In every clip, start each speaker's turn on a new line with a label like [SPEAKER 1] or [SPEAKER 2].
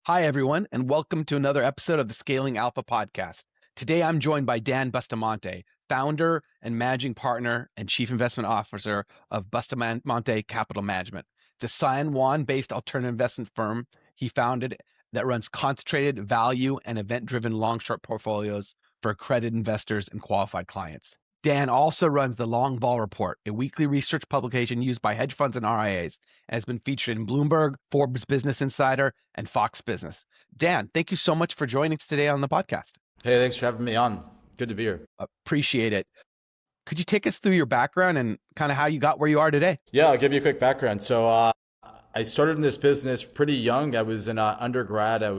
[SPEAKER 1] Hi, everyone, and welcome to another episode of the Scaling Alpha podcast. Today, I'm joined by Dan Bustamante, founder and managing partner and chief investment officer of Bustamante Capital Management. It's a San Juan-based alternative investment firm he founded that runs concentrated value and event-driven long-short portfolios for accredited investors and qualified clients. Dan also runs the Long Vol Report, a weekly research publication used by hedge funds and RIAs, and has been featured in Bloomberg, Forbes Business Insider, and Fox Business. Dan, thank you so much for joining us today on the podcast.
[SPEAKER 2] Hey, thanks for having me on. Good to be here.
[SPEAKER 1] Appreciate it. Could you take us through your background and kind of how you got where you are today?
[SPEAKER 2] Yeah, I'll give you a quick background. So I started in this business pretty young. I was in undergrad. I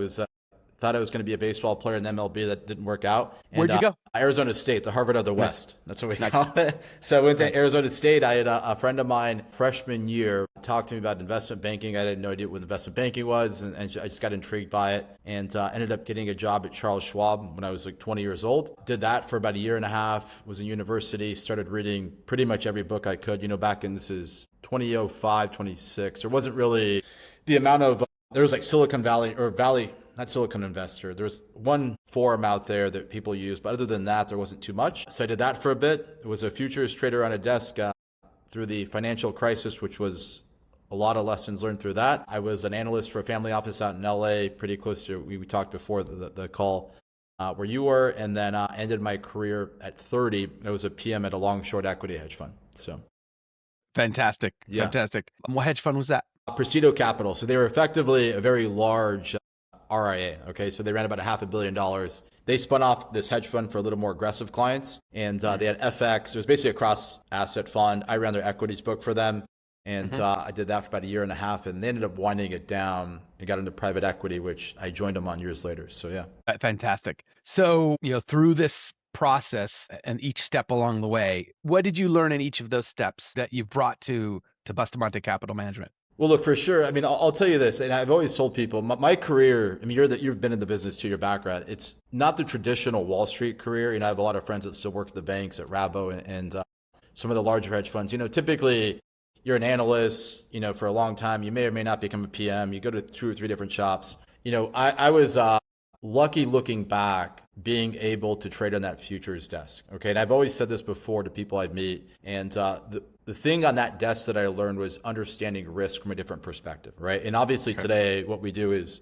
[SPEAKER 2] thought I was going to be a baseball player in MLB. That didn't work out. And,
[SPEAKER 1] Where'd you go?
[SPEAKER 2] Arizona State, the Harvard of the West. That's what we call it. So I went to
[SPEAKER 1] Nice.
[SPEAKER 2] Arizona State. I had a friend of mine freshman year talk to me about investment banking. I had no idea what investment banking was, and I just got intrigued by it, and ended up getting a job at Charles Schwab when I was like 20 years old. Did that for about a year and a half, was in university, started reading pretty much every book I could. Back in, this is 2005, 26. There wasn't really the amount of, there was like Silicon Valley, or Valley, not Silicon Investor. There's one forum out there that people use, but other than that, there wasn't too much. So I did that for a bit. I was a futures trader on a desk through the financial crisis, which was a lot of lessons learned through that. I was an analyst for a family office out in LA, pretty close to, we talked before the call where you were, and then ended my career at 30. I was a PM at a long short equity hedge fund. So
[SPEAKER 1] Fantastic.
[SPEAKER 2] Yeah.
[SPEAKER 1] Fantastic. What hedge fund was that?
[SPEAKER 2] Presidio Capital. So they were effectively a very large RIA. Okay. So they ran about $500 million. They spun off this hedge fund for a little more aggressive clients, and they had FX. It was basically a cross asset fund. I ran their equities book for them. And I did that for about a year and a half, and they ended up winding it down and got into private equity, which I joined them on years later. So yeah.
[SPEAKER 1] Fantastic. So, through this process and each step along the way, what did you learn in each of those steps that you've brought to Bustamante Capital Management?
[SPEAKER 2] Well, look, for sure. I mean, I'll tell you this, and I've always told people, my career, I mean, you've been in the business to your background. It's not the traditional Wall Street career. I have a lot of friends that still work at the banks, at Rabo, and some of the larger hedge funds. Typically you're an analyst, for a long time. You may or may not become a PM. You go to 2 or 3 different shops. I was lucky looking back, being able to trade on that futures desk. Okay. And I've always said this before to people I meet. And the thing on that desk that I learned was understanding risk from a different perspective. Right. And obviously today, what we do is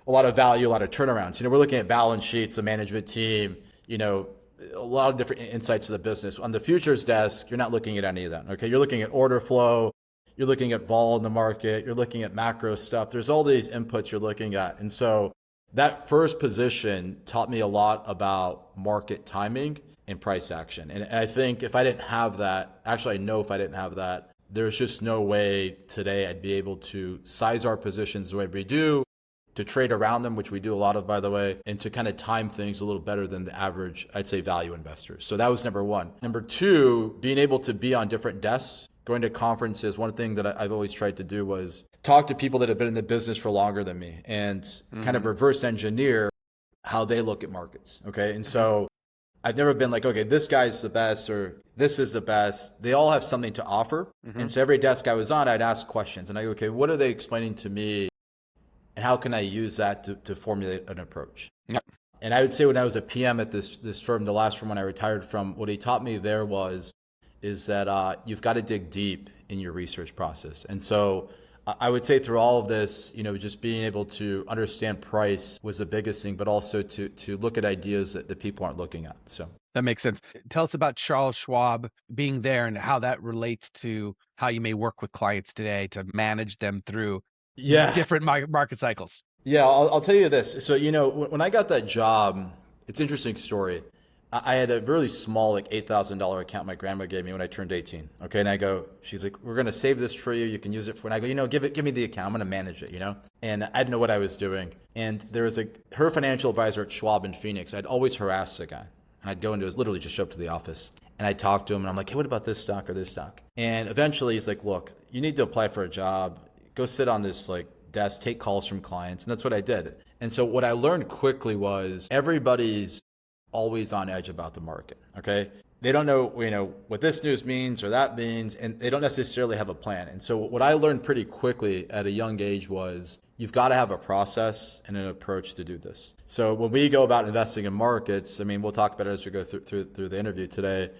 [SPEAKER 2] a lot of value, a lot of turnarounds. We're looking at balance sheets, the management team, a lot of different insights to the business. On the futures desk, you're not looking at any of that. Okay. You're looking at order flow. You're looking at vol in the market. You're looking at macro stuff. There's all these inputs you're looking at. And so that first position taught me a lot about market timing and price action. And I think if I didn't have that, actually, I know if I didn't have that, there's just no way today I'd be able to size our positions the way we do, to trade around them, which we do a lot of, by the way, and to kind of time things a little better than the average, I'd say, value investor. So that was number one. Number two, being able to be on different desks, going to conferences. One thing that I've always tried to do was talk to people that have been in the business for longer than me and kind of reverse engineer how they look at markets. Okay. And so I've never been like, okay, this guy's the best or this is the best. They all have something to offer. And so every desk I was on, I'd ask questions and I go, okay, what are they explaining to me? And how can I use that to formulate an approach?
[SPEAKER 1] Yep.
[SPEAKER 2] And I would say when I was a PM at this firm, the last firm when I retired from, what he taught me there is that you've got to dig deep in your research process. And so I would say through all of this, just being able to understand price was the biggest thing, but also to look at ideas that people aren't looking at. So
[SPEAKER 1] That makes sense. Tell us about Charles Schwab being there and how that relates to how you may work with clients today to manage them through different market cycles.
[SPEAKER 2] Yeah, I'll tell you this. So, when I got that job, it's an interesting story. I had a really small, like $8,000 account my grandma gave me when I turned 18. Okay. And I go, she's like, we're going to save this for you. You can use it for, and I go, give me the account. I'm going to manage it, And I didn't know what I was doing. And there was her financial advisor at Schwab in Phoenix. I'd always harass the guy. And I'd go into literally just show up to the office. And I talked to him and I'm like, hey, what about this stock or this stock? And eventually he's like, look, you need to apply for a job. Go sit on this desk, take calls from clients. And that's what I did. And so what I learned quickly was everybody's always on edge about the market. Okay. They don't know, what this news means or that means, and they don't necessarily have a plan. And so what I learned pretty quickly at a young age was you've got to have a process and an approach to do this. So when we go about investing in markets, I mean, we'll talk about it as we go through the interview today.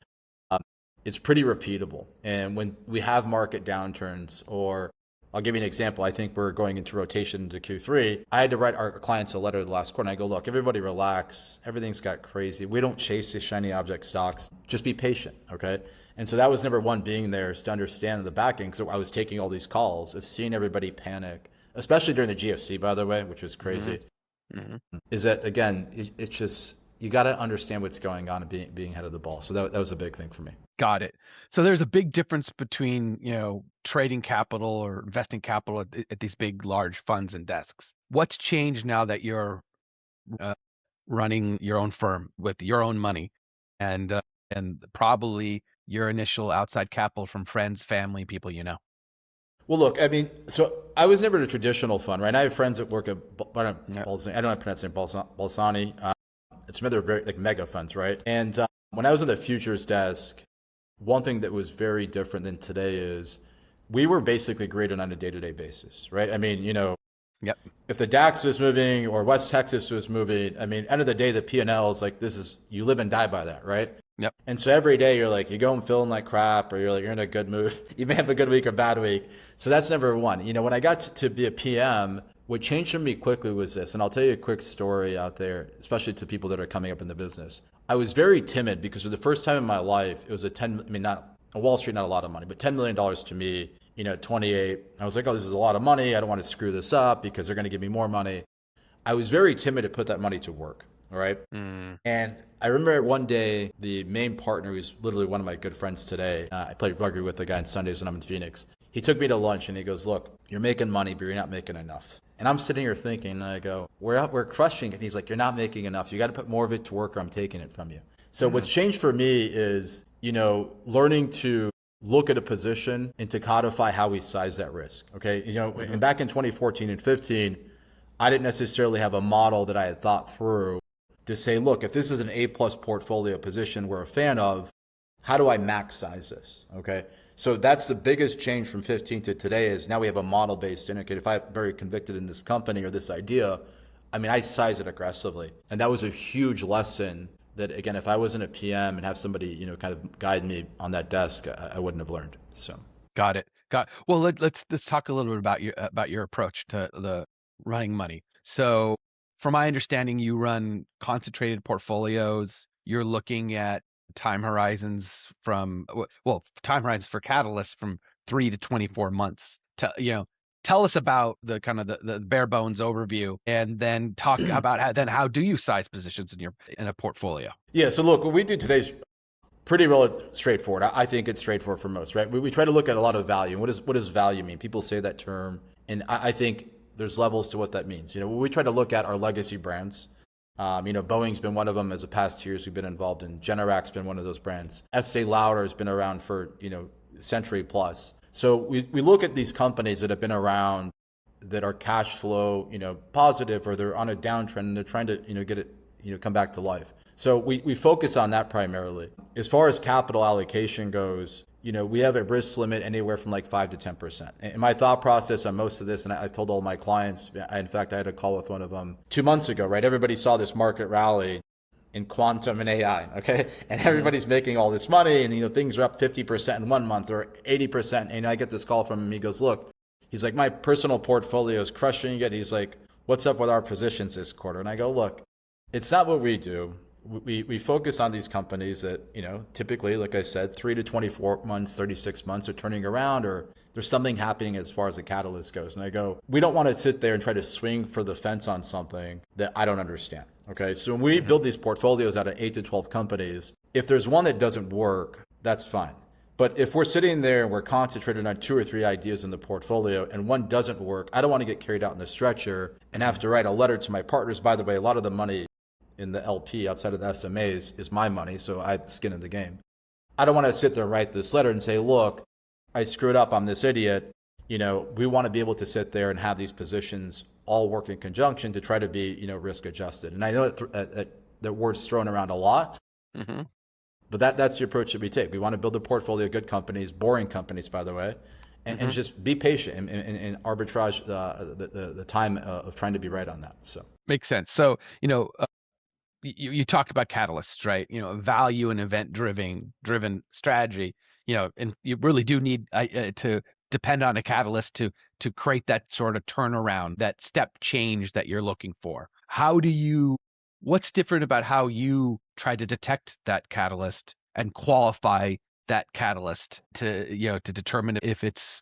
[SPEAKER 2] It's pretty repeatable. And when we have market downturns, or I'll give you an example. I think we're going into rotation into Q3. I had to write our clients a letter the last quarter. And I go, look, everybody relax. Everything's got crazy. We don't chase these shiny object stocks. Just be patient, okay? And so that was number one, being there, is to understand the backing. So I was taking all these calls of seeing everybody panic, especially during the GFC, by the way, which was crazy. Is that, again, it's just, you got to understand what's going on and being ahead of the ball. So that was a big thing for me.
[SPEAKER 1] Got it. So there's a big difference between, trading capital or investing capital at these big, large funds and desks. What's changed now that you're running your own firm with your own money, and probably your initial outside capital from friends, family, people you know?
[SPEAKER 2] Well, look, I mean, so I was never in a traditional fund, right? I have friends that work at, I don't know how to pronounce it, Balsani. It's another very like mega funds, right? And when I was on the futures desk, one thing that was very different than today is we were basically graded on a day-to-day basis, right? I mean,
[SPEAKER 1] Yep.
[SPEAKER 2] If the DAX was moving or West Texas was moving, I mean, end of the day, the P&L is like, you live and die by that, right?
[SPEAKER 1] Yep.
[SPEAKER 2] And so every day you're like, you go and feeling like crap, or you're in a good mood. You may have a good week or bad week. So that's number one. When I got to be a PM, what changed for me quickly was this, and I'll tell you a quick story out there, especially to people that are coming up in the business. I was very timid because for the first time in my life, it was not on Wall Street, not a lot of money, but $10 million to me, at 28. I was like, oh, this is a lot of money. I don't want to screw this up because they're going to give me more money. I was very timid to put that money to work. All right. And I remember one day, the main partner, who's literally one of my good friends today, I played rugby with the guy on Sundays when I'm in Phoenix. He took me to lunch and he goes, look, you're making money, but you're not making enough. And I'm sitting here thinking, and I go, we're crushing it. And he's like, you're not making enough. You got to put more of it to work or I'm taking it from you. So what's changed for me is, learning to look at a position and to codify how we size that risk. Okay. And back in 2014 and 15, I didn't necessarily have a model that I had thought through to say, look, if this is an A+ portfolio position we're a fan of, how do I max size this? Okay. So that's the biggest change from 15 to today, is now we have a model-based indicator. If I'm very convicted in this company or this idea, I size it aggressively. And that was a huge lesson that, again, if I wasn't a PM and have somebody, kind of guide me on that desk, I wouldn't have learned. So.
[SPEAKER 1] Got it. Well, let's talk a little bit about your approach to the running money. So from my understanding, you run concentrated portfolios. You're looking at time horizons for catalysts from 3 to 24 months. Tell us about the kind of the bare bones overview, and then talk about how do you size positions in a portfolio?
[SPEAKER 2] Yeah. So look, what we do today is pretty straightforward. I think it's straightforward for most, right? We try to look at a lot of value. What does value mean? People say that term, and I think there's levels to what that means. We try to look at our legacy brands. Boeing's been one of them as the past years we've been involved in. Generac's been one of those brands. Estee Lauder has been around for, century plus. So we look at these companies that have been around, that are cash flow, positive, or they're on a downtrend and they're trying to, get it, come back to life. So we focus on that primarily. As far as capital allocation goes, we have a risk limit anywhere from like 5 to 10%. And my thought process on most of this, and I told all my clients, in fact, I had a call with one of them 2 months ago, right? Everybody saw this market rally in quantum and AI, okay? And everybody's making all this money, and things are up 50% in 1 month or 80%. And I get this call from him. He goes, look, he's like, my personal portfolio is crushing it. He's like, what's up with our positions this quarter? And I go, look, it's not what we do. We focus on these companies that, typically, like I said, 3 to 24 months, 36 months are turning around, or there's something happening as far as the catalyst goes. And I go, we don't want to sit there and try to swing for the fence on something that I don't understand. Okay. So when we build these portfolios out of 8 to 12 companies, if there's one that doesn't work, that's fine. But if we're sitting there and we're concentrated on 2 or 3 ideas in the portfolio and one doesn't work, I don't want to get carried out in the stretcher and have to write a letter to my partners. By the way, a lot of the money in the LP outside of the SMAs is my money, so I have skin in the game. I don't want to sit there and write this letter and say, look, I screwed up, I'm this idiot. We want to be able to sit there and have these positions all work in conjunction to try to be, risk adjusted. And I know that word's thrown around a lot, but that's the approach that we take. We want to build a portfolio of good companies, boring companies, by the way, and just be patient and arbitrage the time of trying to be right on that. So
[SPEAKER 1] Makes sense. So, you talk about catalysts, right? Value and event driven strategy. And you really do need to depend on a catalyst to create that sort of turnaround, that step change that you're looking for. What's different about how you try to detect that catalyst and qualify that catalyst to determine if it's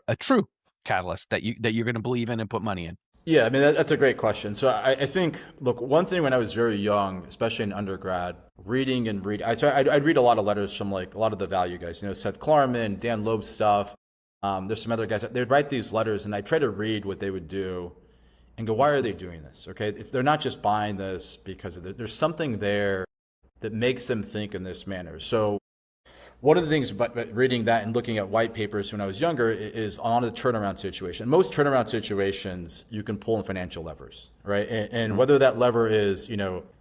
[SPEAKER 1] a true catalyst that you're going to believe in and put money in?
[SPEAKER 2] yeah, I mean that's a great question. So I think look, one thing when I was very young, especially in undergrad, reading and read, I'd read a lot of letters from like a lot of the value guys, Seth Klarman, Dan Loeb stuff. There's some other guys. They'd write these letters, and I try to read what they would do, and go, why are they doing this? Okay, they're not just buying this because there's something there that makes them think in this manner. So one of the things about reading that and looking at white papers when I was younger is on the turnaround situation. Most turnaround situations, you can pull in financial levers, right? And whether that lever is,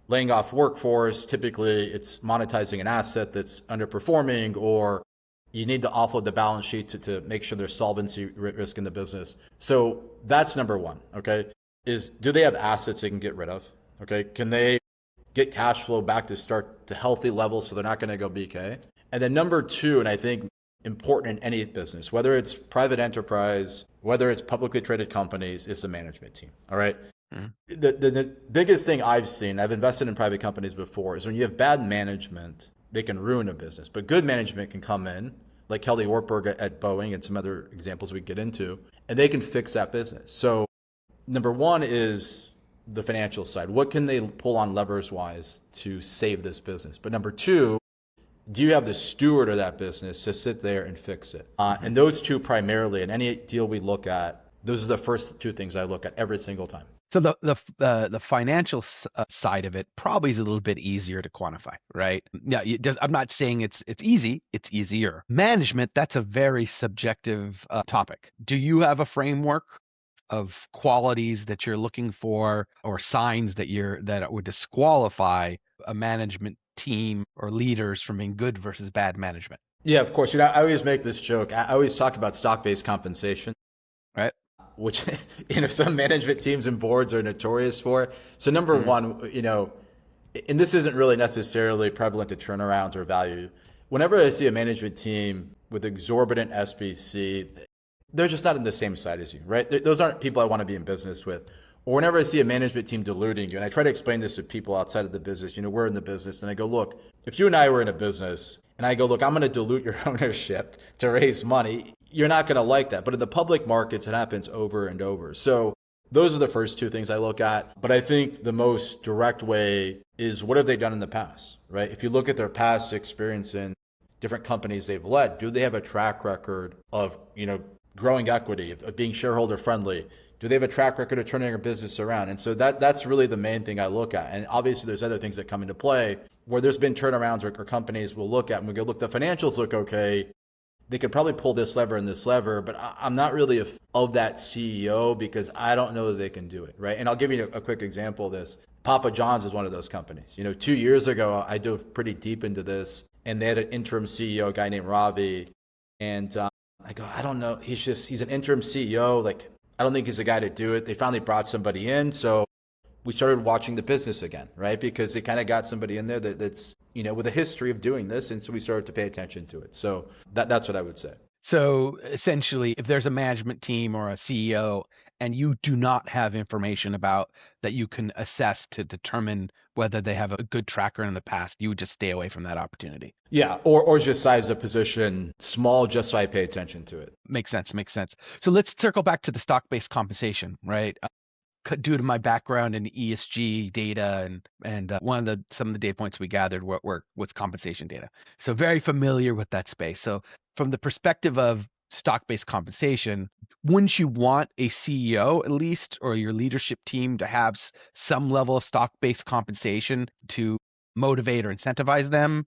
[SPEAKER 2] laying off workforce, typically it's monetizing an asset that's underperforming, or you need to offload the balance sheet to make sure there's solvency risk in the business. So that's number one, okay? Is do they have assets they can get rid of? Okay, can they get cash flow back to start to healthy levels so they're not going to go BK? And then number two, and I think important in any business, whether it's private enterprise, whether it's publicly traded companies, is the management team. All right. The biggest thing I've seen, I've invested in private companies before, is when you have bad management, they can ruin a business. But good management can come in, like Kelly Ortberg at Boeing and some other examples we get into, and they can fix that business. So number one is the financial side. What can they pull on levers wise to save this business? But number two, do you have the steward of that business to sit there and fix it? And those two primarily, in any deal we look at, those are the first two things I look at every single time.
[SPEAKER 1] So the financial side of it probably is a little bit easier to quantify, right? Yeah, I'm not saying it's easy. It's easier. Management, that's a very subjective topic. Do you have a framework of qualities that you're looking for, or signs that would disqualify a management team or leaders from being good versus bad management?
[SPEAKER 2] Yeah, of course. I always make this joke. I always talk about stock-based compensation,
[SPEAKER 1] Right.
[SPEAKER 2] which some management teams and boards are notorious for. So number one, and this isn't really necessarily prevalent to turnarounds or value. Whenever I see a management team with exorbitant SBC, they're just not in the same side as you, right? Those aren't people I want to be in business with. Or whenever I see a management team diluting you, and I try to explain this to people outside of the business, we're in the business, and I go, look, if you and I were in a business, and I go, look, I'm going to dilute your ownership to raise money, you're not going to like that. But in the public markets, it happens over and over. So those are the first two things I look at. But I think the most direct way is, what have they done in the past, right? If you look at their past experience in different companies they've led, do they have a track record of, growing equity, of being shareholder friendly? Do they have a track record of turning their business around? And so that's really the main thing I look at. And obviously there's other things that come into play where there's been turnarounds or companies will look at and we go, look, the financials look okay. They could probably pull this lever and this lever, but I'm not really of that CEO because I don't know that they can do it, right? And I'll give you a quick example of this. Papa John's is one of those companies. 2 years ago, I dove pretty deep into this, and they had an interim CEO, a guy named Ravi. And I go, I don't know. He's an interim CEO. Like, I don't think he's the guy to do it. They finally brought somebody in. So we started watching the business again, right? Because they kind of got somebody in there that's, with a history of doing this. And so we started to pay attention to it. So that's what I would say.
[SPEAKER 1] So essentially, if there's a management team or a CEO and you do not have information about that you can assess to determine whether they have a good tracker in the past, you would just stay away from that opportunity.
[SPEAKER 2] Yeah, or just size the position small just so I pay attention to it.
[SPEAKER 1] Makes sense. So let's circle back to the stock-based compensation, right? Due to my background in ESG data and some of the data points we gathered was compensation data. So very familiar with that space. So from the perspective of stock-based compensation, wouldn't you want a CEO at least, or your leadership team, to have some level of stock-based compensation to motivate or incentivize them?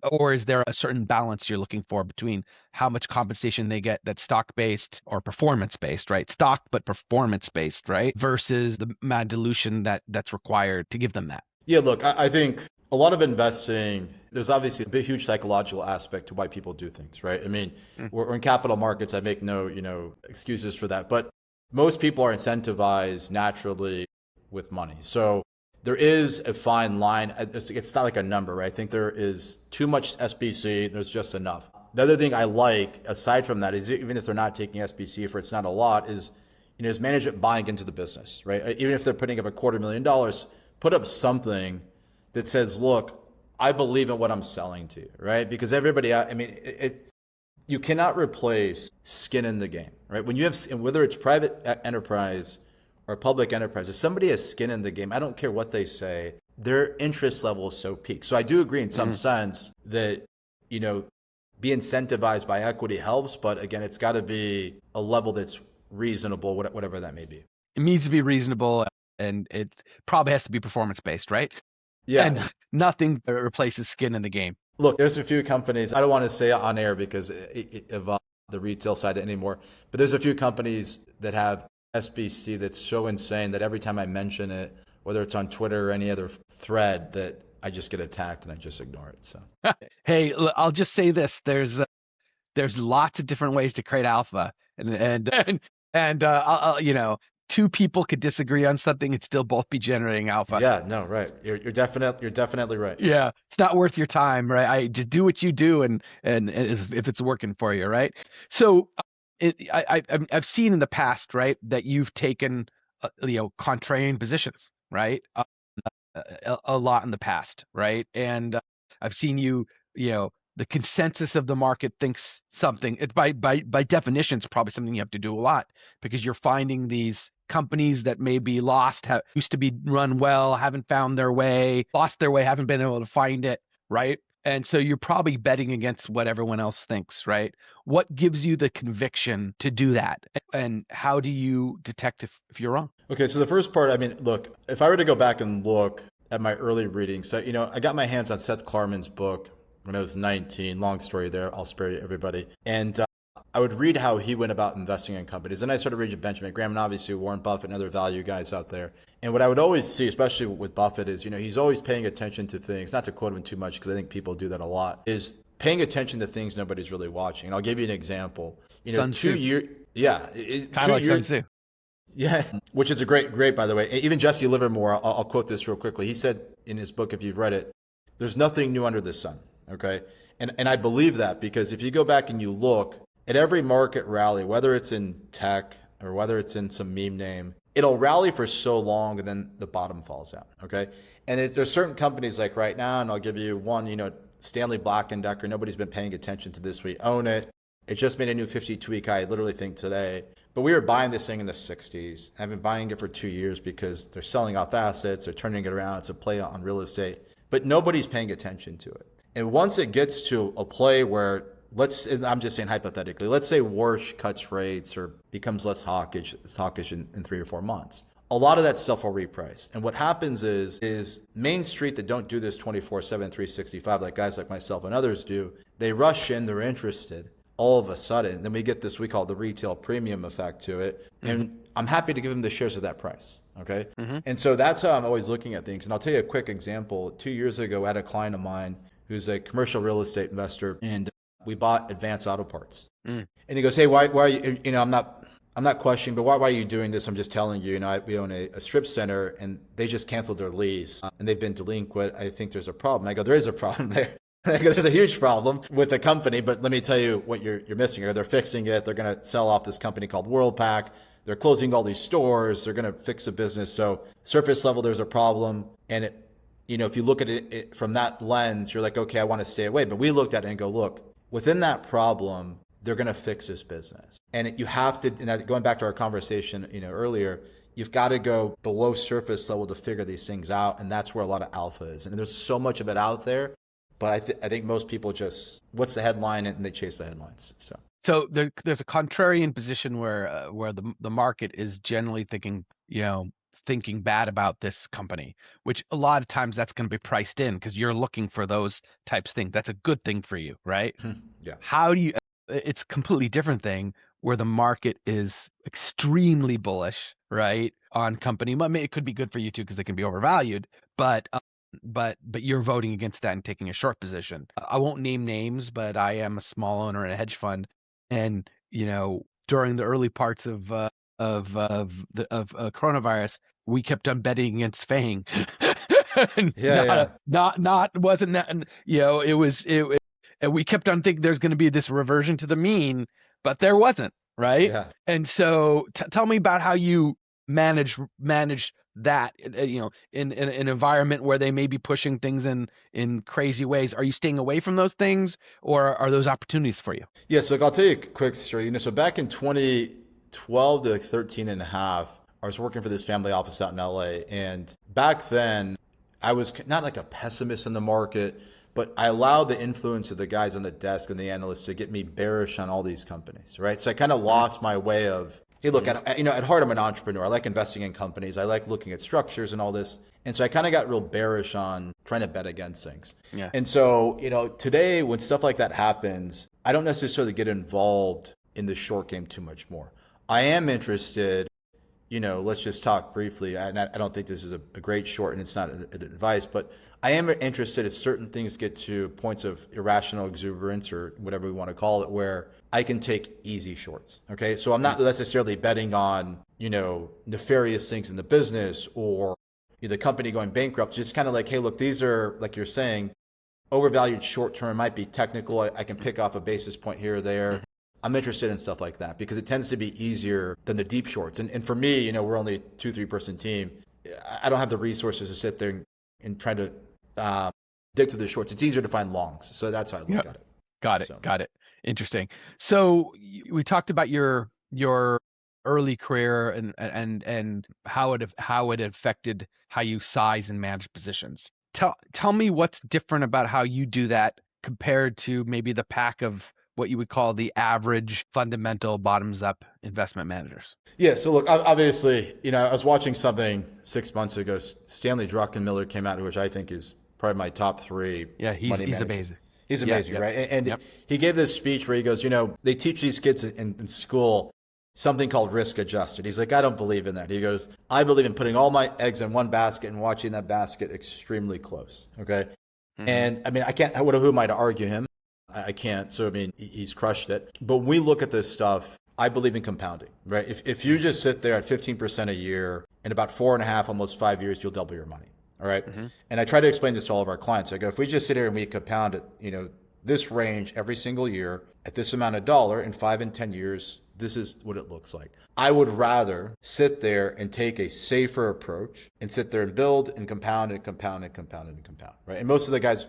[SPEAKER 1] Or is there a certain balance you're looking for between how much compensation they get that's stock-based or performance-based, right? Stock, but performance-based, right? Versus the amount of dilution that's required to give them that.
[SPEAKER 2] Yeah, look, I think a lot of investing there's obviously a big, huge psychological aspect to why people do things, right? I mean,
[SPEAKER 1] Mm.
[SPEAKER 2] we're in capital markets. I make no, excuses for that. But most people are incentivized naturally with money. So there is a fine line. It's not like a number, right? I think there is too much SBC. There's just enough. The other thing I like, aside from that, is even if they're not taking SBC, for it's not a lot, is management buying into the business, right? Even if they're putting up $250,000, put up something that says, look, I believe in what I'm selling to you, right? Because everybody, I mean, you cannot replace skin in the game, right? When you have, whether it's private enterprise or public enterprise, if somebody has skin in the game, I don't care what they say, their interest level is so peak. So I do agree in some sense that, be incentivized by equity helps, but again, it's got to be a level that's reasonable, whatever that may be.
[SPEAKER 1] It needs to be reasonable, and it probably has to be performance based, right?
[SPEAKER 2] Yeah.
[SPEAKER 1] And nothing replaces skin in the game.
[SPEAKER 2] Look, there's a few companies, I don't want to say on air because of the retail side anymore, but there's a few companies that have SBC that's so insane that every time I mention it, whether it's on Twitter or any other thread, that I just get attacked and I just ignore it. So,
[SPEAKER 1] hey, I'll just say this: there's lots of different ways to create alpha, and two people could disagree on something and still both be generating alpha.
[SPEAKER 2] Yeah, no, right. You're definitely right.
[SPEAKER 1] Yeah, it's not worth your time, right? I just do what you do, and if it's working for you, right? So, I've seen in the past, right, that you've taken contrarian positions, right? A lot in the past, right? And I've seen the consensus of the market thinks something. It by definition, it's probably something you have to do a lot because you're finding these companies that may be lost, used to be run well, haven't found their way, lost their way, haven't been able to find it, right? And so you're probably betting against what everyone else thinks, right? What gives you the conviction to do that? And how do you detect if you're wrong?
[SPEAKER 2] Okay, so the first part, I mean, look, if I were to go back and look at my early readings, so, I got my hands on Seth Klarman's book when I was 19. Long story there. I'll spare you, everybody. And I would read how he went about investing in companies. And I started reading Benjamin Graham and obviously Warren Buffett and other value guys out there. And what I would always see, especially with Buffett, is, he's always paying attention to things, not to quote him too much because I think people do that a lot, is paying attention to things nobody's really watching. And I'll give you an example.
[SPEAKER 1] Sun
[SPEAKER 2] 2
[SPEAKER 1] Tzu.
[SPEAKER 2] years, yeah.
[SPEAKER 1] Kind of like Sun Tzu.
[SPEAKER 2] Yeah, which is a great, by the way. Even Jesse Livermore, I'll quote this real quickly. He said in his book, if you've read it, there's nothing new under the sun, okay? And I believe that because if you go back and you look at every market rally, whether it's in tech or whether it's in some meme name, it'll rally for so long and then the bottom falls out, okay? And there's certain companies like right now, and I'll give you one, Stanley Black & Decker, nobody's been paying attention to this. We own it. It just made a new 52-week high, I literally think today. But we were buying this thing in the 60s. I've been buying it for 2 years because they're selling off assets, they're turning it around. It's a play on real estate. But nobody's paying attention to it. And once it gets to a play where, I'm just saying hypothetically, let's say Warsh cuts rates or becomes less hawkish in 3 or 4 months. A lot of that stuff will reprice. And what happens is Main Street that don't do this 24/7, 365, like guys like myself and others do, they rush in, they're interested. All of a sudden, then we get this, we call the retail premium effect to it. And I'm happy to give them the shares at that price. Okay. And so that's how I'm always looking at things. And I'll tell you a quick example. 2 years ago, I had a client of mine who's a commercial real estate investor, and we bought Advanced Auto Parts. And he goes, hey, why are you, I'm not questioning, but why are you doing this? I'm just telling you, we own a strip center and they just canceled their lease and they've been delinquent. I think there's a problem. I go, there is a problem there. There's a huge problem with the company, but let me tell you what you're missing here. They're fixing it. They're going to sell off this company called WorldPack. They're closing all these stores. They're going to fix the business. So surface level, there's a problem. And if you look at it from that lens, you're like, okay, I want to stay away. But we looked at it and go, look, within that problem, they're going to fix this business. And you have to, and going back to our conversation, earlier, you've got to go below surface level to figure these things out. And that's where a lot of alpha is. And there's so much of it out there. But I think most people just, what's the headline, and they chase the headlines. So
[SPEAKER 1] there's a contrarian position where the market is generally thinking bad about this company, which a lot of times that's going to be priced in because you're looking for those types of things. That's a good thing for you, right?
[SPEAKER 2] Yeah.
[SPEAKER 1] How do you? It's a completely different thing where the market is extremely bullish, right, on company. I mean, it could be good for you too because they can be overvalued, but but you're voting against that and taking a short position. I won't name names, but I am a small owner in a hedge fund, and during the early parts of coronavirus, we kept on betting against Fang.
[SPEAKER 2] Yeah, yeah,
[SPEAKER 1] Not wasn't that, it was and we kept on thinking there's going to be this reversion to the mean, but there wasn't, right?
[SPEAKER 2] yeah.
[SPEAKER 1] And so tell me about how you manage that, in an environment where they may be pushing things in crazy ways. Are you staying away from those things, or are those opportunities for you?
[SPEAKER 2] Yeah, so I'll tell you a quick story. So back in 2012 to like 13 and a half, I was working for this family office out in LA. And back then, I was not like a pessimist in the market, but I allowed the influence of the guys on the desk and the analysts to get me bearish on all these companies, right? So I kind of lost my way of, hey, look, at heart, I'm an entrepreneur. I like investing in companies. I like looking at structures and all this. And so I kind of got real bearish on trying to bet against things.
[SPEAKER 1] Yeah.
[SPEAKER 2] And so, today when stuff like that happens, I don't necessarily get involved in the short game too much more. I am interested, let's just talk briefly. And I don't think this is a great short and it's not advice, but I am interested if certain things get to points of irrational exuberance or whatever we want to call it, where I can take easy shorts. Okay. So I'm not necessarily betting on, nefarious things in the business or the company going bankrupt. Just kind of like, hey, look, these are, like you're saying, overvalued short term, might be technical. I can pick off a basis point here or there. I'm interested in stuff like that because it tends to be easier than the deep shorts. And for me, we're only a 2-3 person team. I don't have the resources to sit there and try to dig through the shorts. It's easier to find longs. So that's how I look at it.
[SPEAKER 1] Got it. Interesting. So we talked about your early career and how it affected how you size and manage positions. Tell me what's different about how you do that compared to maybe the pack of what you would call the average fundamental bottoms up investment managers.
[SPEAKER 2] Yeah. So look, obviously, I was watching something 6 months ago. Stanley Druckenmiller came out, which I think is probably my top three.
[SPEAKER 1] Yeah, he's amazing.
[SPEAKER 2] He's amazing, right? And he gave this speech where he goes, they teach these kids in school something called risk adjusted. He's like, I don't believe in that. He goes, I believe in putting all my eggs in one basket and watching that basket extremely close. Okay. Mm-hmm. And I mean, who am I to argue him? I can't. So, I mean, he's crushed it. But when we look at this stuff, I believe in compounding, right? If you just sit there at 15% a year, in about 4.5, almost 5 years, you'll double your money. All right. Mm-hmm. And I try to explain this to all of our clients. I go, if we just sit here and we compound it, this range every single year at this amount of dollar in 5 and 10 years, this is what it looks like. I would rather sit there and take a safer approach and sit there and build and compound and compound and compound and compound, right? And most of the guys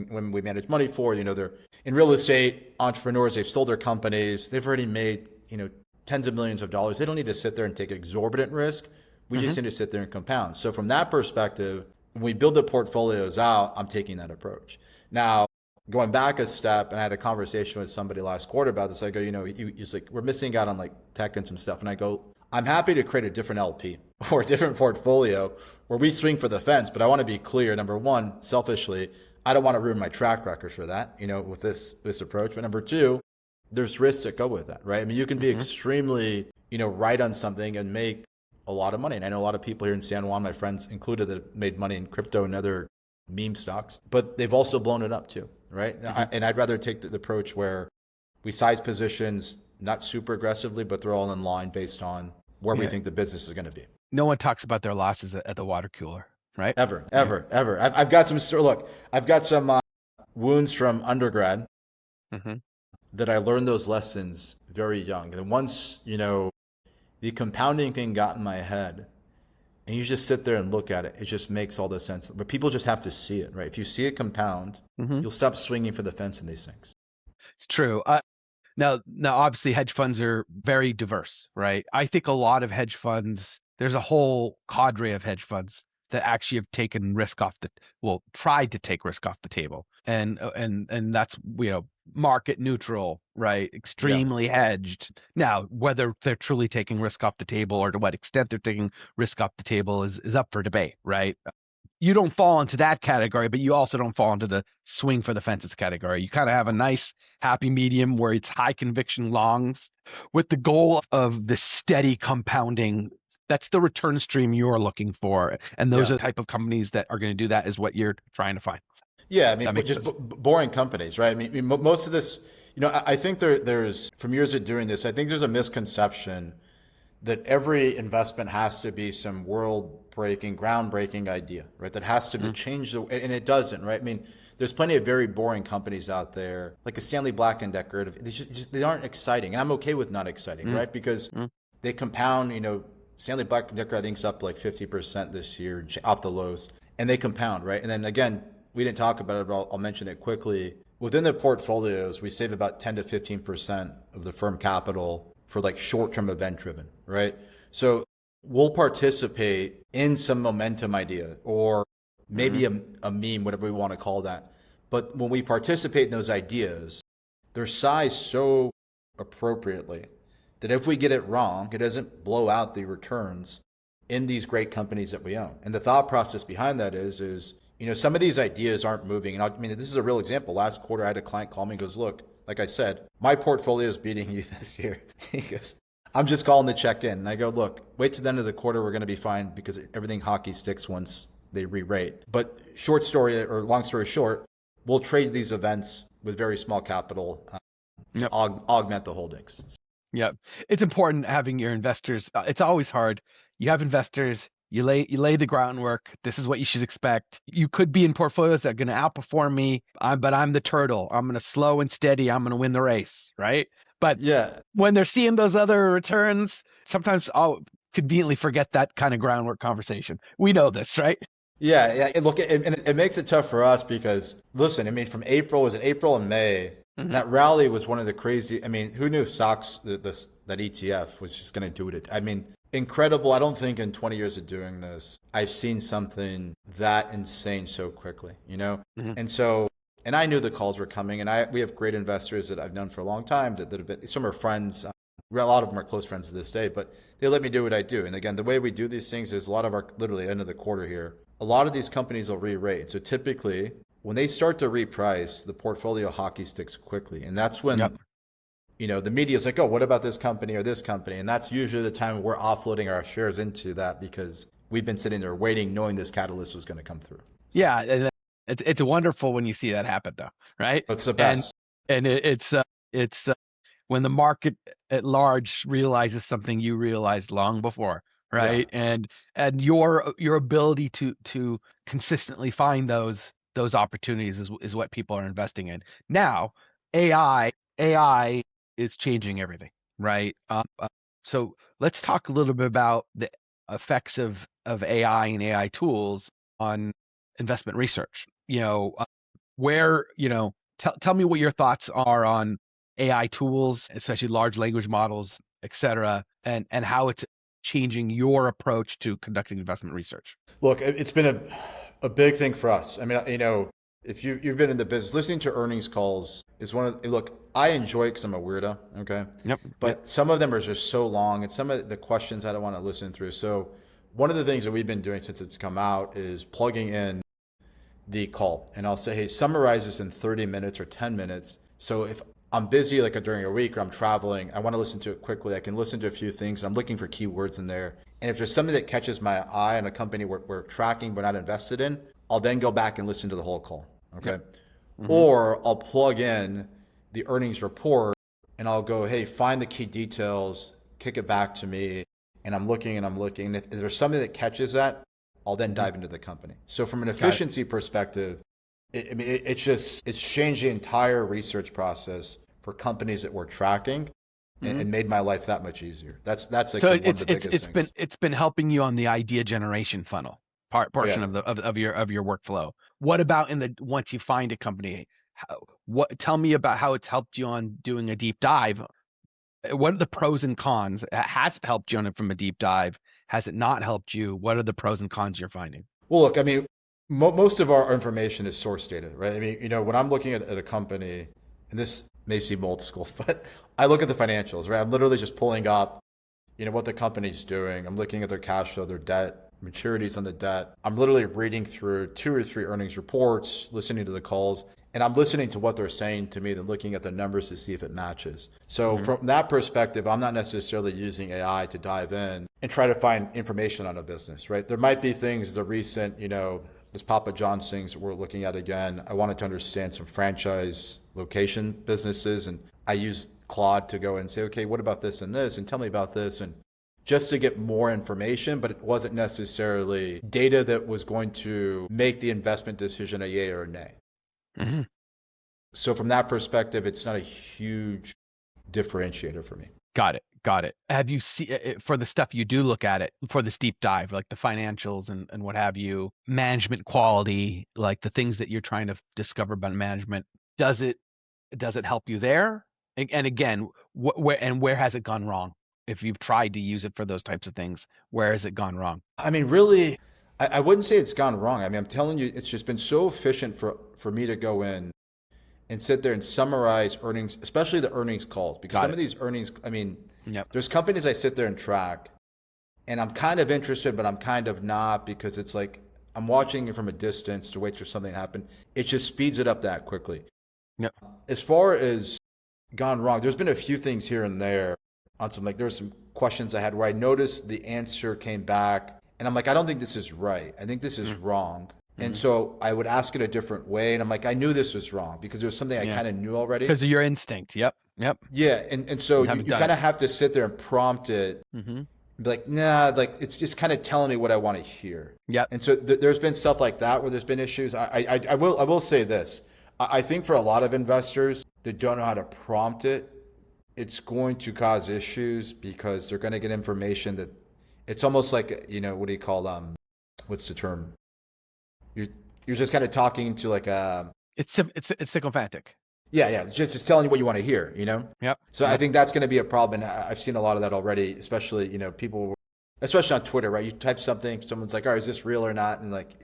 [SPEAKER 2] when we manage money for, they're in real estate entrepreneurs, they've sold their companies, they've already made, tens of millions of dollars. They don't need to sit there and take exorbitant risk. We just need to sit there and compound. So from that perspective, when we build the portfolios out, I'm taking that approach. Now, going back a step, and I had a conversation with somebody last quarter about this. I go, he's like, we're missing out on like tech and some stuff. And I go, I'm happy to create a different LP or a different portfolio where we swing for the fence. But I want to be clear. Number one, selfishly, I don't want to ruin my track record for that, with this approach. But number two, there's risks that go with that, right? I mean, you can be extremely, right on something and make a lot of money. And I know a lot of people here in San Juan, my friends included, that made money in crypto and other meme stocks, but they've also blown it up too, right? And I'd rather take the approach where we size positions, not super aggressively, but they're all in line based on where we think the business is going to be.
[SPEAKER 1] No one talks about their losses at the water cooler, right?
[SPEAKER 2] Ever. I've got some wounds from undergrad that I learned those lessons very young. And once, the compounding thing got in my head and you just sit there and look at it, it just makes all the sense. But people just have to see it, right? If you see it compound, you'll stop swinging for the fence in these things.
[SPEAKER 1] It's true. Now, obviously, hedge funds are very diverse, right? I think a lot of hedge funds, there's a whole cadre of hedge funds that actually have taken risk tried to take risk off the table, and that's market neutral, right? Extremely hedged. Now, whether they're truly taking risk off the table or to what extent they're taking risk off the table is up for debate, right? You don't fall into that category, but you also don't fall into the swing for the fences category. You kind of have a nice happy medium where it's high conviction longs with the goal of the steady compounding That's the return stream you're looking for. And those
[SPEAKER 2] Yeah.
[SPEAKER 1] are the type of companies that are going to do that is what you're trying to find.
[SPEAKER 2] Yeah, I mean,
[SPEAKER 1] That makes
[SPEAKER 2] just
[SPEAKER 1] sense.
[SPEAKER 2] boring companies, right? Most of this, I think there's, from years of doing this, I think there's a misconception that every investment has to be some world-breaking, groundbreaking idea, right? That has to change the, and it doesn't, right? I mean, there's plenty of very boring companies out there, like a Stanley Black and Decker. They aren't exciting, and I'm okay with not exciting, right? Because they compound. Stanley Black and Decker, I think, is up like 50% this year off the lows, and they compound, right? And then again, we didn't talk about it, but I'll mention it quickly. Within the portfolios, we save about 10 to 15% of the firm capital for like short-term event-driven, right? So we'll participate in some momentum idea or maybe a meme, whatever we want to call that. But when we participate in those ideas, they're sized so appropriately that if we get it wrong, it doesn't blow out the returns in these great companies that we own. And the thought process behind that is some of these ideas aren't moving. And I mean, this is a real example. Last quarter, I had a client call me and goes, look, like I said, my portfolio is beating you this year. He goes, I'm just calling to check in. And I go, look, wait till the end of the quarter. We're going to be fine because everything hockey sticks once they re-rate. But short story or long story short, we'll trade these events with very small capital to augment the holdings.
[SPEAKER 1] Yeah, it's important having your investors. It's always hard. You have investors. You lay the groundwork. This is what you should expect. You could be in portfolios that are going to outperform me, but I'm the turtle. I'm going to slow and steady. I'm going to win the race, right? But
[SPEAKER 2] Yeah.
[SPEAKER 1] when they're seeing those other returns, sometimes I'll conveniently forget that kind of groundwork conversation. We know this, right?
[SPEAKER 2] Yeah. Look, it makes it tough for us because, listen, I mean, from April and May, that rally was one of the crazy. I mean, who knew stocks, that ETF was just going to do it? I mean, incredible. I don't think in 20 years of doing this, I've seen something that insane so quickly, And so, and I knew the calls were coming, and we have great investors that I've known for a long time that have been, some are friends. A lot of them are close friends to this day, but they let me do what I do. And again, the way we do these things is a lot of our, literally end of the quarter here, a lot of these companies will re-rate. So typically when they start to reprice, the portfolio hockey sticks quickly. And that's when, the media is like, oh, what about this company or this company? And that's usually the time we're offloading our shares into that because we've been sitting there waiting, knowing this catalyst was going to come through.
[SPEAKER 1] Yeah, and it's wonderful when you see that happen, though, right?
[SPEAKER 2] It's the best.
[SPEAKER 1] And it's when the market at large realizes something you realized long before, right?
[SPEAKER 2] Yeah.
[SPEAKER 1] And your ability to consistently find those opportunities is what people are investing in. Now, AI is changing everything, right? So let's talk a little bit about the effects of AI and AI tools on investment research. Where, tell me what your thoughts are on AI tools, especially large language models, et cetera, and how it's changing your approach to conducting investment research.
[SPEAKER 2] Look, it's been a big thing for us. I mean, if you've been in the business, listening to earnings calls is look, I enjoy it because I'm a weirdo, okay? But some of them are just so long, and some of the questions I don't want to listen through. So one of the things that we've been doing since it's come out is plugging in the call. And I'll say, hey, summarize this in 30 minutes or 10 minutes. So if I'm busy like during a week or I'm traveling, I want to listen to it quickly. I can listen to a few things. I'm looking for keywords in there. And if there's something that catches my eye on a company we're tracking but not invested in, I'll then go back and listen to the whole call. Okay. Or I'll plug in the earnings report and I'll go, hey, find the key details, kick it back to me. And I'm looking. And if there's something that catches that, I'll then dive into the company. So from an efficiency perspective, it's changed the entire research process for companies that we're tracking and made my life that much easier. That's like
[SPEAKER 1] so
[SPEAKER 2] one of the biggest things.
[SPEAKER 1] It's been helping you on the idea generation funnel portion of your workflow. What about once you find a company? Tell me about how it's helped you on doing a deep dive. What are the pros and cons? Has it helped you on it from a deep dive? Has it not helped you? What are the pros and cons you're finding?
[SPEAKER 2] Well, look, I mean, most of our information is source data, right? I mean, when I'm looking at a company, and this may seem old school, but I look at the financials, right? I'm literally just pulling up, what the company's doing. I'm looking at their cash flow, their debt, maturities on the debt. I'm literally reading through 2 or 3 earnings reports, listening to the calls, and I'm listening to what they're saying to me, then looking at the numbers to see if it matches. So
[SPEAKER 1] Mm-hmm.
[SPEAKER 2] from that perspective, I'm not necessarily using AI to dive in and try to find information on a business, right? There might be things, the recent, this Papa John's things that we're looking at again. I wanted to understand some franchise location businesses, and I used Claude to go and say, okay, what about this and this, and tell me about this, and just to get more information, but it wasn't necessarily data that was going to make the investment decision a yay or a nay.
[SPEAKER 1] Mm-hmm.
[SPEAKER 2] So from that perspective, it's not a huge differentiator for me.
[SPEAKER 1] Got it. Got it. Have you seen for the stuff you do look at it for this deep dive, like the financials and what have you, management quality, like the things that you're trying to discover about management? Does it help you there? And again, where has it gone wrong? If you've tried to use it for those types of things, where has it gone wrong?
[SPEAKER 2] I mean, really, I wouldn't say it's gone wrong. I mean, I'm telling you, it's just been so efficient for me to go in and sit there and summarize earnings, especially the earnings calls, because
[SPEAKER 1] Got
[SPEAKER 2] some
[SPEAKER 1] it.
[SPEAKER 2] of these earnings, I mean,
[SPEAKER 1] Yep.
[SPEAKER 2] there's companies I sit there and track, and I'm kind of interested, but I'm kind of not, because it's like I'm watching it from a distance to wait for something to happen. It just speeds it up that quickly.
[SPEAKER 1] Yep.
[SPEAKER 2] As far as gone wrong, there's been a few things here and there on some, like there were some questions I had where I noticed the answer came back, and I'm like, I don't think this is right. I think this is wrong. And so I would ask it a different way. And I'm like, I knew this was wrong because there was something I
[SPEAKER 1] Yeah.
[SPEAKER 2] kind of knew already.
[SPEAKER 1] Because of your instinct. Yep. Yep.
[SPEAKER 2] Yeah. And so
[SPEAKER 1] You
[SPEAKER 2] you
[SPEAKER 1] haven't done
[SPEAKER 2] kind
[SPEAKER 1] it.
[SPEAKER 2] of have to sit there and prompt it,
[SPEAKER 1] Mm-hmm.
[SPEAKER 2] and be like, nah, like it's just kind of telling me what I want to hear.
[SPEAKER 1] Yep.
[SPEAKER 2] And so there's been stuff like that where there's been issues. I will say this. I think for a lot of investors that don't know how to prompt it, it's going to cause issues because they're going to get information that it's almost like, what do you call, what's the term? You're just kind of talking to like a,
[SPEAKER 1] It's sycophantic.
[SPEAKER 2] yeah, just telling you what you want to hear,
[SPEAKER 1] Yep.
[SPEAKER 2] So I
[SPEAKER 1] Yep.
[SPEAKER 2] think that's going to be a problem. And I've seen a lot of that already, especially, people, especially on Twitter, right? You type something, someone's like, all right, is this real or not? And like,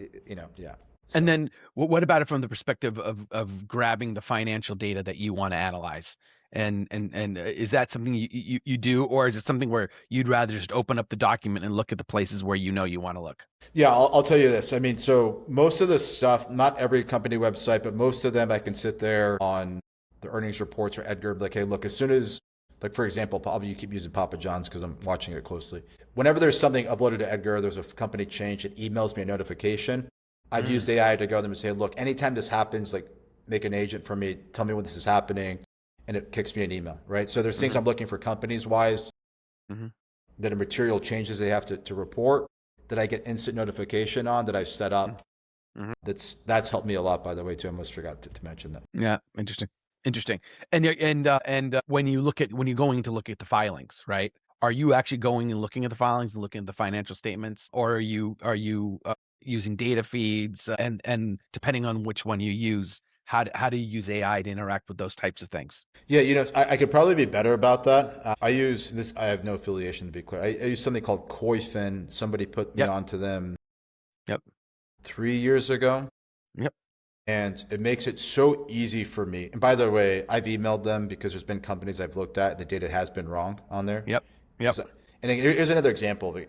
[SPEAKER 2] yeah. So,
[SPEAKER 1] And then what about it from the perspective of grabbing the financial data that you want to analyze? And is that something you do, or is it something where you'd rather just open up the document and look at the places where you know you want to look?
[SPEAKER 2] yeah, I'll tell you this. I mean, so most of the stuff, not every company website, but most of them, I can sit there on the earnings reports or Edgar, like, hey, look, as soon as, like, for example, probably you keep using Papa John's because I'm watching it closely. Whenever there's something uploaded to Edgar, there's a company change, it emails me a notification. I've used AI to go to them and say, look, anytime this happens, like, make an agent for me, tell me when this is happening, and it kicks me an email, right? So there's things I'm looking for companies-wise
[SPEAKER 1] Mm-hmm.
[SPEAKER 2] that are material changes they have to report that I get instant notification on that I've set up.
[SPEAKER 1] Mm-hmm.
[SPEAKER 2] That's helped me a lot, by the way, too. I almost forgot to mention that.
[SPEAKER 1] Yeah, interesting. And when you're going to look at the filings, right? Are you actually going and looking at the filings and looking at the financial statements, or are you using data feeds? And depending on which one you use, how do you use AI to interact with those types of things?
[SPEAKER 2] Yeah, I could probably be better about that. I use this. I have no affiliation, to be clear. I use something called Koifin. Somebody put me
[SPEAKER 1] Yep.
[SPEAKER 2] onto them
[SPEAKER 1] Yep.
[SPEAKER 2] 3 years ago.
[SPEAKER 1] Yep.
[SPEAKER 2] And it makes it so easy for me. And by the way, I've emailed them because there's been companies I've looked at, the data has been wrong on there.
[SPEAKER 1] Yep. Yep.
[SPEAKER 2] And then here's another example.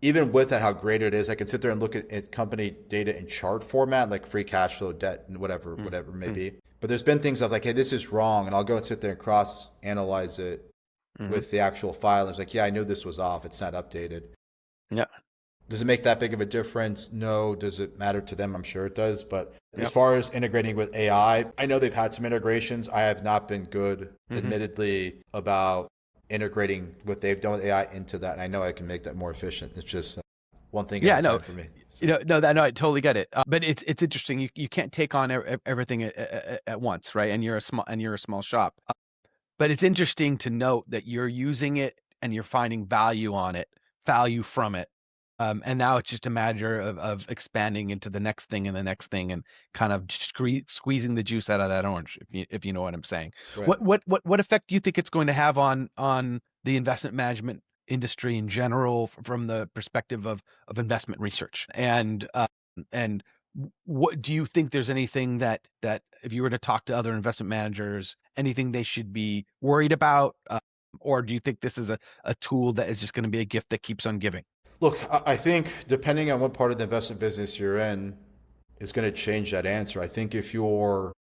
[SPEAKER 2] Even with that, how great it is, I can sit there and look at company data in chart format, like free cash flow, debt, and whatever it may be. But there's been things of like, hey, this is wrong, and I'll go and sit there and cross analyze it with the actual file. It's like, yeah, I knew this was off. It's not updated.
[SPEAKER 1] Yeah.
[SPEAKER 2] Does it make that big of a difference? No. Does it matter to them? I'm sure it does. But as far as integrating with AI, I know they've had some integrations. I have not been good, admittedly, about integrating what they've done with AI into that. And I know I can make that more efficient. It's just one thing
[SPEAKER 1] Yeah,
[SPEAKER 2] at a
[SPEAKER 1] no,
[SPEAKER 2] time for me. So,
[SPEAKER 1] no, I totally get it. But it's interesting. You can't take on everything at once, right? And you're a small shop. But it's interesting to note that you're using it and you're finding value from it. And now it's just a matter of expanding into the next thing and the next thing, and kind of squeezing the juice out of that orange, if you know what I'm saying.
[SPEAKER 2] right.
[SPEAKER 1] What effect do you think it's going to have on the investment management industry in general, from the perspective of investment research? And what do you think, there's anything that if you were to talk to other investment managers, anything they should be worried about, or do you think this is a tool that is just going to be a gift that keeps on giving?
[SPEAKER 2] Look, I think depending on what part of the investment business you're in, is going to change that answer. I think if you're,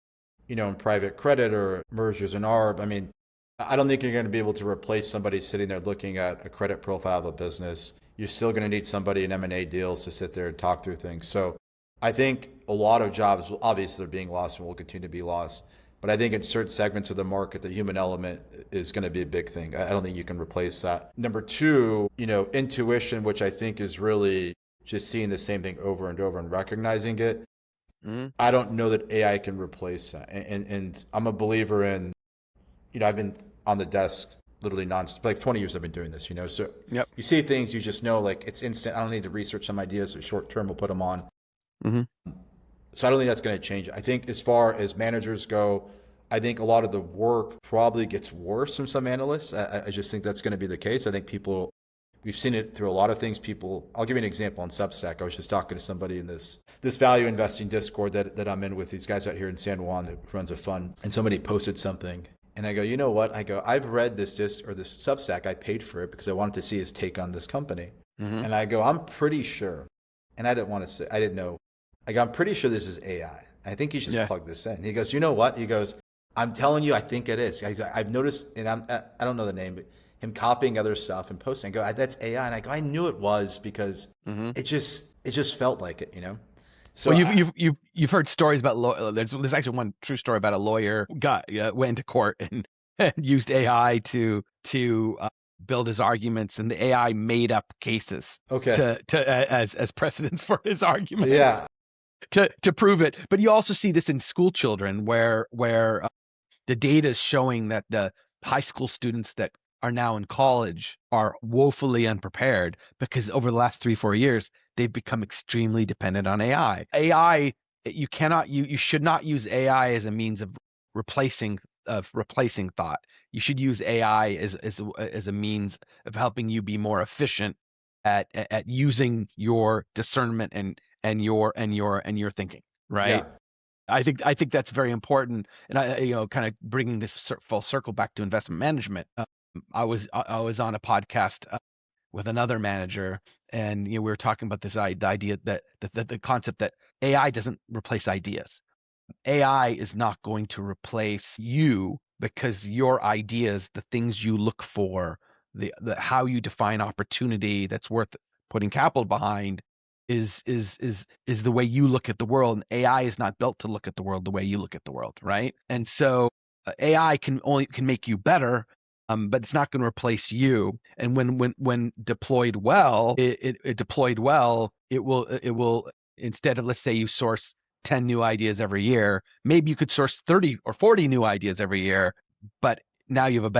[SPEAKER 2] in private credit or mergers and arb, I mean, I don't think you're going to be able to replace somebody sitting there looking at a credit profile of a business. You're still going to need somebody in M&A deals to sit there and talk through things. So I think a lot of jobs will obviously are being lost and will continue to be lost. But I think in certain segments of the market, the human element is going to be a big thing. I don't think you can replace that. Number two, intuition, which I think is really just seeing the same thing over and over and recognizing it. I don't know that AI can replace that. And I'm a believer in, I've been on the desk literally like 20 years I've been doing this, so
[SPEAKER 1] Yep.
[SPEAKER 2] you see things, you just know, like it's instant. I don't need to research some ideas. So short term, we'll put them on. So I don't think that's going to change. I think as far as managers go, I think a lot of the work probably gets worse from some analysts. I just think that's going to be the case. I think we've seen it through a lot of things. I'll give you an example on Substack. I was just talking to somebody in this value investing Discord that I'm in with these guys out here in San Juan that runs a fund. And somebody posted something. And I go, you know what? I go, I've read this Substack. I paid for it because I wanted to see his take on this company. And I go, I'm pretty sure. And I didn't know. I go, I'm pretty sure this is AI. I think you should just plug this in. He goes, you know what? He goes, I'm telling you, I think it is. I've noticed, and I don't know the name, but him copying other stuff and posting. I go, that's AI. And I go, I knew it was because it just felt like it, So
[SPEAKER 1] well, you've heard stories about there's actually one true story about a lawyer went into court and used AI to build his arguments, and the AI made up cases as precedents for his arguments.
[SPEAKER 2] Yeah.
[SPEAKER 1] To prove it. But you also see this in school children where the data is showing that the high school students that are now in college are woefully unprepared because over the last 3-4 years, they've become extremely dependent on AI. You should not use AI as a means of replacing thought. You should use AI as a means of helping you be more efficient at using your discernment and your thinking, right?
[SPEAKER 2] Yeah.
[SPEAKER 1] I think that's very important. And I kind of bringing this full circle back to investment management. I was on a podcast with another manager, and we were talking about the idea that the concept that AI doesn't replace ideas. AI is not going to replace you because your ideas, the things you look for, the how you define opportunity that's worth putting capital behind is the way you look at the world. And AI is not built to look at the world the way you look at the world, right? And so AI can make you better, but it's not going to replace you. And when deployed well, it will instead of, let's say, you source 10 new ideas every year, maybe you could source 30 or 40 new ideas every year, but now you have a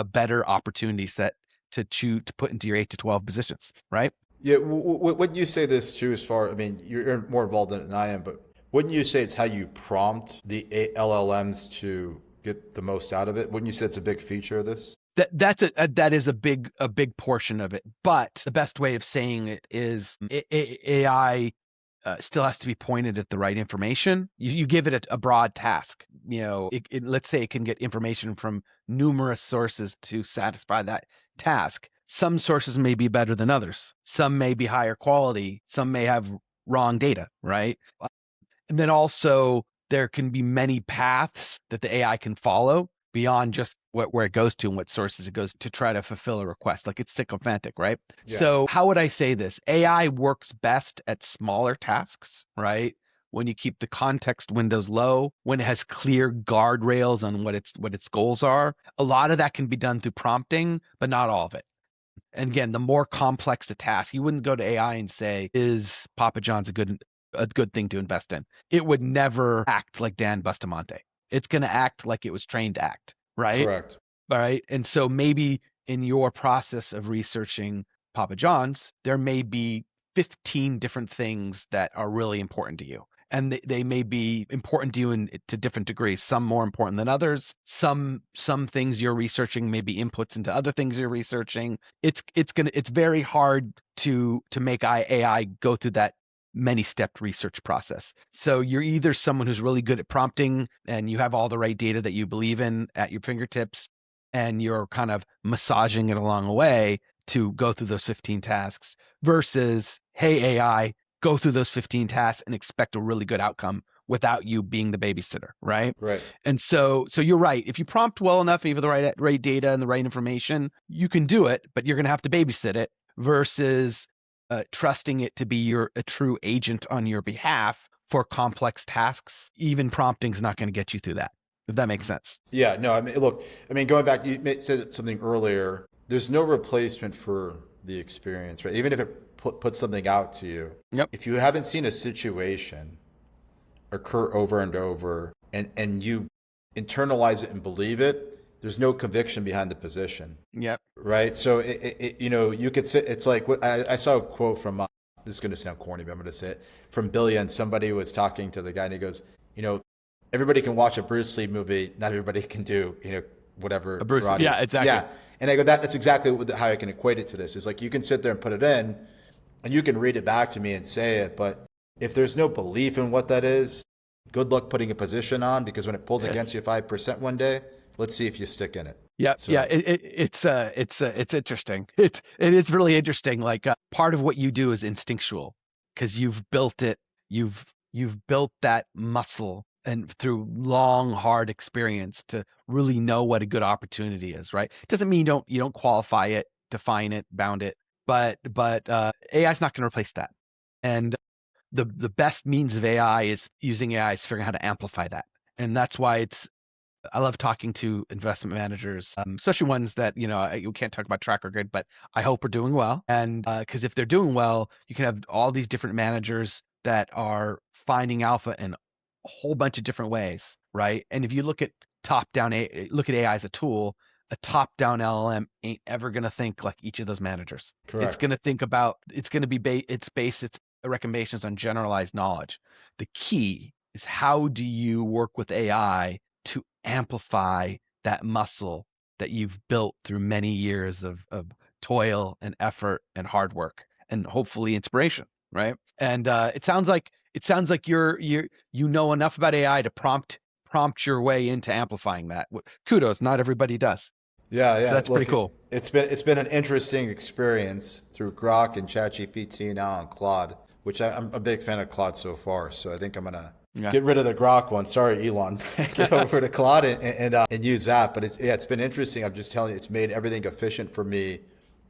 [SPEAKER 1] better opportunity set to put into your 8 to 12 positions, right?
[SPEAKER 2] Yeah. Wouldn't you say this too, I mean, you're more involved in it than I am, but wouldn't you say it's how you prompt the LLMs to get the most out of it? Wouldn't you say it's a big feature of this?
[SPEAKER 1] That is a big portion of it. But the best way of saying it is AI still has to be pointed at the right information. You give it a broad task. Let's say it can get information from numerous sources to satisfy that task. Some sources may be better than others. Some may be higher quality. Some may have wrong data, right? And then also there can be many paths that the AI can follow beyond just where it goes to and what sources it goes to try to fulfill a request. Like it's sycophantic, right?
[SPEAKER 2] Yeah.
[SPEAKER 1] So how would I say this? AI works best at smaller tasks, right? When you keep the context windows low, when it has clear guardrails on what its goals are. A lot of that can be done through prompting, but not all of it. And again, the more complex the task, you wouldn't go to AI and say, "Is Papa John's a good thing to invest in?" It would never act like Dan Bustamante. It's going to act like it was trained to act, right?
[SPEAKER 2] Correct.
[SPEAKER 1] All right. And so maybe in your process of researching Papa John's, there may be 15 different things that are really important to you. And they may be important to you to different degrees, some more important than others. Some things you're researching may be inputs into other things you're researching. It's very hard to make AI go through that many-step research process. So you're either someone who's really good at prompting and you have all the right data that you believe in at your fingertips, and you're kind of massaging it along the way to go through those 15 tasks, versus, hey, AI, go through those 15 tasks and expect a really good outcome without you being the babysitter, right?
[SPEAKER 2] Right.
[SPEAKER 1] And so you're right. If you prompt well enough, you have the right data and the right information, you can do it, but you're going to have to babysit it versus trusting it to be a true agent on your behalf for complex tasks. Even prompting is not going to get you through that, if that makes sense.
[SPEAKER 2] Yeah, no, I mean, look, I mean, going back, you said something earlier, there's no replacement for the experience, right? Even if it puts something out to you,
[SPEAKER 1] Yep.
[SPEAKER 2] if you haven't seen a situation occur over and over and you internalize it and believe it, there's no conviction behind the position.
[SPEAKER 1] Yep.
[SPEAKER 2] Right. So, you could sit, it's like, I saw a quote from, this is going to sound corny, but I'm going to say it, from Billion. Somebody was talking to the guy and he goes, everybody can watch a Bruce Lee movie. Not everybody can do, whatever.
[SPEAKER 1] A Bruce,
[SPEAKER 2] karate.
[SPEAKER 1] yeah, exactly.
[SPEAKER 2] Yeah. And I go, that's exactly how I can equate it to this. Is like, you can sit there and put it in and you can read it back to me and say it. But if there's no belief in what that is, good luck putting a position on, because when it pulls against you 5% one day, let's see if you stick in it.
[SPEAKER 1] Yeah,
[SPEAKER 2] So.
[SPEAKER 1] yeah, it's interesting. It is really interesting. Like part of what you do is instinctual because you've built it. You've built that muscle and through long, hard experience to really know what a good opportunity is. Right? It doesn't mean you don't qualify it, define it, bound it, but AI is not going to replace that. And the best means of AI is using AI is figuring out how to amplify that, and that's why I love talking to investment managers, especially ones that, you can't talk about track record, but I hope are doing well. And because if they're doing well, you can have all these different managers that are finding alpha in a whole bunch of different ways, right? And if you look at look at AI as a tool, a top-down LLM ain't ever going to think like each of those managers.
[SPEAKER 2] Correct.
[SPEAKER 1] It's going to think about, it's going to be, it's based its recommendations on generalized knowledge. The key is how do you work with AI to amplify that muscle that you've built through many years of toil and effort and hard work and hopefully inspiration, right? And it sounds like you know enough about AI to prompt your way into amplifying that. Kudos, not everybody does.
[SPEAKER 2] Yeah,
[SPEAKER 1] So that's
[SPEAKER 2] Look,
[SPEAKER 1] pretty cool.
[SPEAKER 2] It's been an interesting experience through Grok and ChatGPT now and Claude, which I'm a big fan of Claude so far. So I think I'm gonna get rid of the Grok one. Sorry, Elon. Get over to Claude and use that. But it's been interesting. I'm just telling you, it's made everything efficient for me.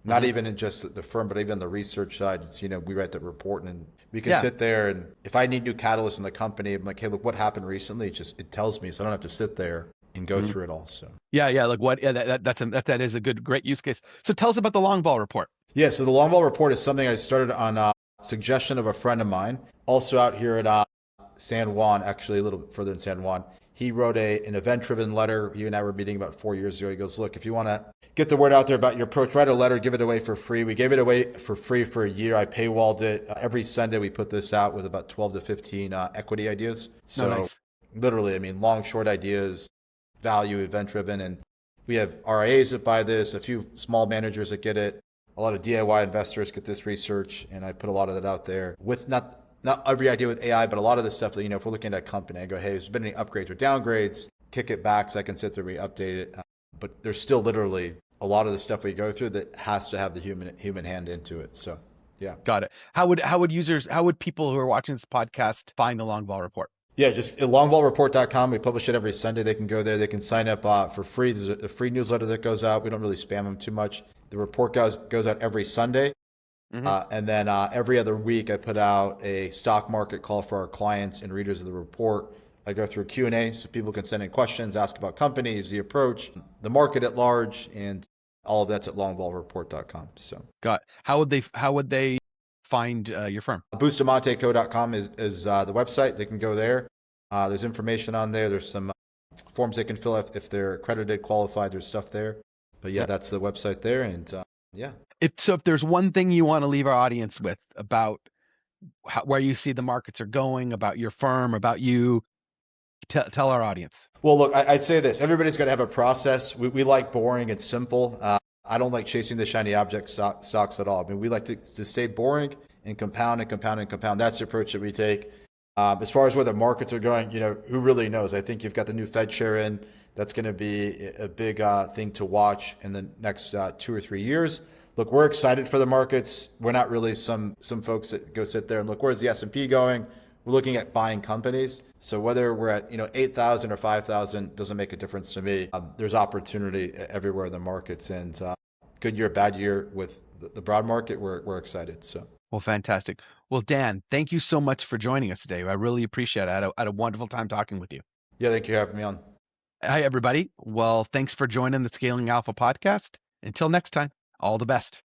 [SPEAKER 2] Not even in just the firm, but even on the research side. It's, we write the report and we can sit there, and if I need new catalysts in the company, I'm like, hey, look, what happened recently? It tells me, so I don't have to sit there and go through it all. So
[SPEAKER 1] like what? Yeah, that is a great use case. So tell us about the long ball report.
[SPEAKER 2] Yeah, so the long ball report is something I started on suggestion of a friend of mine, also out here at San Juan, actually a little bit further in San Juan. He wrote an event-driven letter. He and I were meeting about 4 years ago. He goes, look, if you want to get the word out there about your approach, write a letter, give it away for free. We gave it away for free for a year. I paywalled it. Every Sunday we put this out with about 12 to 15 equity ideas. So
[SPEAKER 1] nice.
[SPEAKER 2] Literally, I mean, long, short ideas, value, event-driven. And we have RIAs that buy this, a few small managers that get it, a lot of DIY investors get this research, and I put a lot of that out there with not every idea with AI, but a lot of the stuff that, if we're looking at a company, I go, hey, there's been any upgrades or downgrades, kick it back so I can sit there, re-update it. But there's still literally a lot of the stuff we go through that has to have the human hand into it. So, yeah.
[SPEAKER 1] Got it. How would people who are watching this podcast find the long ball report?
[SPEAKER 2] Yeah, just at longballreport.com. We publish it every Sunday. They can go there. They can sign up for free. There's a free newsletter that goes out. We don't really spam them too much. The report goes out every Sunday. And then every other week, I put out a stock market call for our clients and readers of the report. I go through Q&A so people can send in questions, ask about companies, the approach, the market at large, and all of that's at longballreport.com. So,
[SPEAKER 1] got it. How would they find your firm?
[SPEAKER 2] BustamanteCo.com is the website. They can go there. There's information on there. There's some forms they can fill out if they're accredited, qualified. There's stuff there. But yeah, that's the website there. And yeah.
[SPEAKER 1] If there's one thing you want to leave our audience with about where you see the markets are going, about your firm, about you, tell our audience.
[SPEAKER 2] Well, look, I'd say this. Everybody's got to have a process. We like boring and simple. I don't like chasing the shiny object stocks at all. I mean, we like to stay boring and compound and compound and compound. That's the approach that we take. As far as where the markets are going, who really knows? I think you've got the new Fed chair in. That's going to be a big thing to watch in the next 2 or 3 years. look, we're excited for the markets. We're not really some folks that go sit there and look, where's the S&P going? We're looking at buying companies. So whether we're at 8,000 or 5,000 doesn't make a difference to me. There's opportunity everywhere in the markets, and good year, bad year with the broad market, we're excited. So.
[SPEAKER 1] Well, fantastic. Well, Dan, thank you so much for joining us today. I really appreciate it. I had a wonderful time talking with you.
[SPEAKER 2] Yeah, thank you for having me on.
[SPEAKER 1] Hi, everybody. Well, thanks for joining the Scaling Alpha podcast. Until next time, all the best.